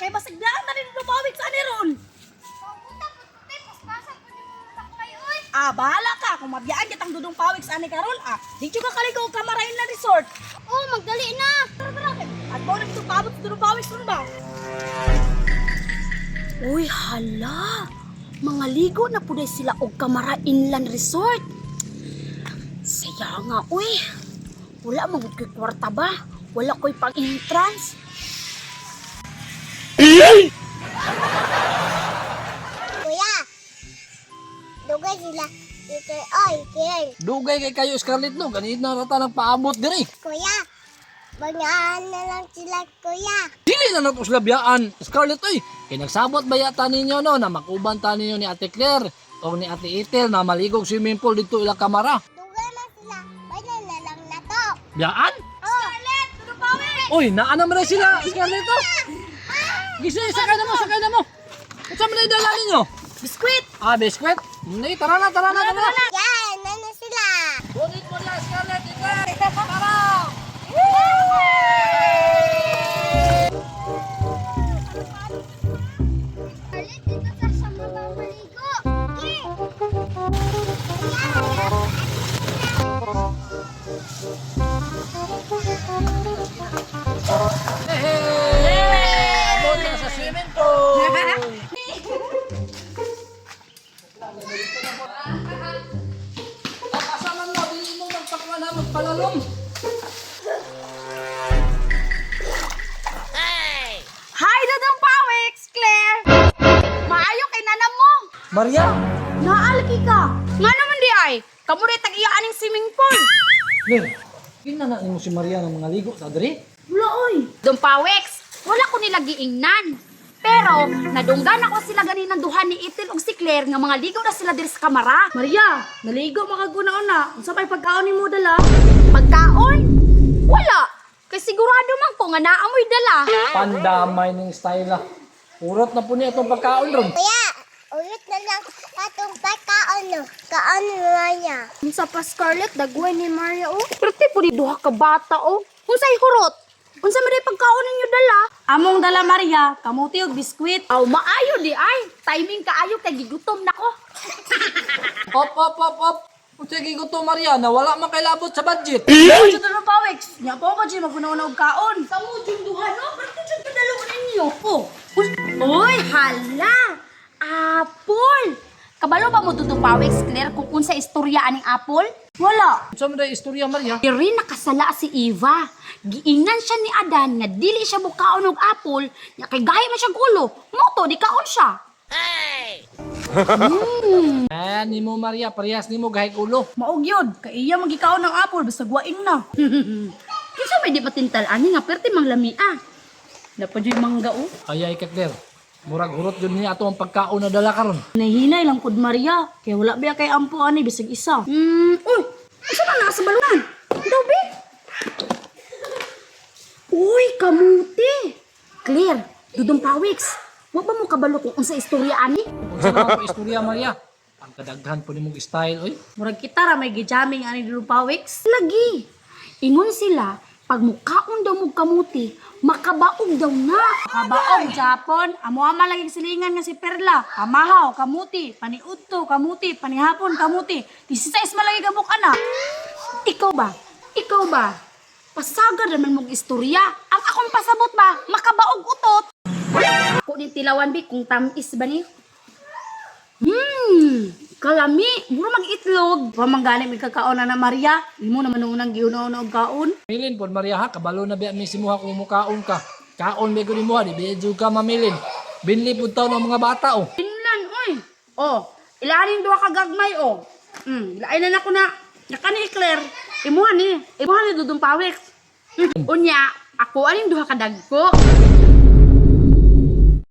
kay basig daan na rin lumawig sa aniron. Bahala ka kung mabiyaan kitang dudong pawik sa ani karol. Di ka kaligaw kamarain na resort. Oh, magdali na. At mo na itong pabot sa dudong pawik sun ba? Uy, hala. Mga ligo na puday sila og Camara Inland Resort. Saya nga, uy. Wala magod ko'y kwarta ba? Wala ko'y pang-entrance. Kuya, dugay sila. Ito, oy, Kiel. Dugay kay kayo Scarlett no, ganit na rata ng paabot diri. Kuya, bangaan na lang sila, kuya. Dili na na po sila biyaan. Scarlett oy, kay nagsabot ba yata ninyo no na makuban ta ninyo ni Ate Claire o ni Ate Ethel na maligog swimming pool dito ila Camara. Dugay na sila. Bangaan na lang na to. Biyaan? Scarlett, turupawi. Oy, naana man na sila Scarlett oh. Gisay, sakay na mo, sakay na mo. Unsa man dala ninyo? Biskwit! Biskwit? Hindi, tara na. Yan, na sila. Bunit mo na Scarlett, ito. Tara. Scarlett, dito ka sa mababaligo. Hey! Abot na sa swimming pool. Kasaman mo, dili mo magpakwana, magpalalong. Hi, dudong pawik, Claire! Maayo kay nanam mo! Maria! Naalki ka! Nga naman di ay! Kamu rin tag-iya aning swimming pool! Len, kinana mo si Maria ng mga ligo sa diri? Wala oy! Dudong pawik, wala ko nila giingnan. Pero, nadunggan ako sila ganinang duha ni Ethel ug si Claire nga mga ligaw na sila diri sa Camara. Maria, naligo makaguna-una. Unsa pay pagkaon nimo dala? Pagkaon? Wala. Kay sigurado man ko nga naamoy dala. Pandamay ng style ah. Urot na po niya itong pagkaon ron. Kuya, ulit na lang atong pagkaon, no? Kaon mo niya. Unsa pa Scarlett dagway ni Maria oh. Perti po ni duha ka bata oh. Unsay hurot? Unsa man day pagkaon ninyo dala? Among dala Maria, kamuti og biskwit. Aw maayo di ay. Timing kaayo kay gigutom nako. Op. Sige ko to Maria, nawala man kay labot sa budget. Ay, sa tanong pawex. Nya po ko jud maguna og kaon. Kamu jud duha no? Perti jud padalo ninyo. Oh. Oy, hala. Apple. Kabalo ba mo dudong pawex Claire kung unsa istorya aning apple? Wala. Unsa man day istorya Maria? Diri nakasala si Eva. Giingnan siya ni Adan nga dili siya mukaon og apple, nya kay gahi man siya ulo. Moto di kaon siya. Ni mo Maria, parehas ni mo gahig ulo. Maog yun, kay iya magikaon ng apple basta guwaing na. Kinsa may di patintal ani nga perti mang lamia. Napadyoy mangga o. Ayay ka Claire. Murag hurot yun niya ato ang pagkaon na dala karon. Nahinay lang kud Maria, kay wala biya kay ampo ani bisag isa. Uy, isa na nasa balungan. Dobe. Uy, kamuti. Claire, dudong pawiks. Wa ba mo kabalo kung unsa istorya ani? Unsa man ang istorya Maria? Ang kadaghan po nimong style oy. Murag kita ra may gijaming ani dudong pawiks. Lagi. Ingon sila, pag mukaon daw mo kamuti, makabaog daw na. Makabaog, Japon. Amo-ama lagi silingan nga si Perla. Kamahaw, kamuti. Paniudto, kamuti. Panihapon, kamuti. 16 malagi kabuk ana. Ikaw ba? Pasagad naman mong istorya. Ang akong pasabot ba, makabaog utot. Ako ni tilawan bi kung tamis ba ni? Kalami, muro mag-itlog. Pamangganit may kakaon na Maria. Imo naman unang giuna-una og kaon. Milin po Maria ha, kabalo na biya misi mo ha kung mukaon ka. Kaon bego ni mo ha, di medyo ka mamilin. Binli po taon ng mga bata oh. Pinlan, oy. Oh, ilanin duha ka gagmay oh. Ilain na nako na. Nakani Claire. Imuha ni dudong pawik. Unya, ako aning duha ka dagko.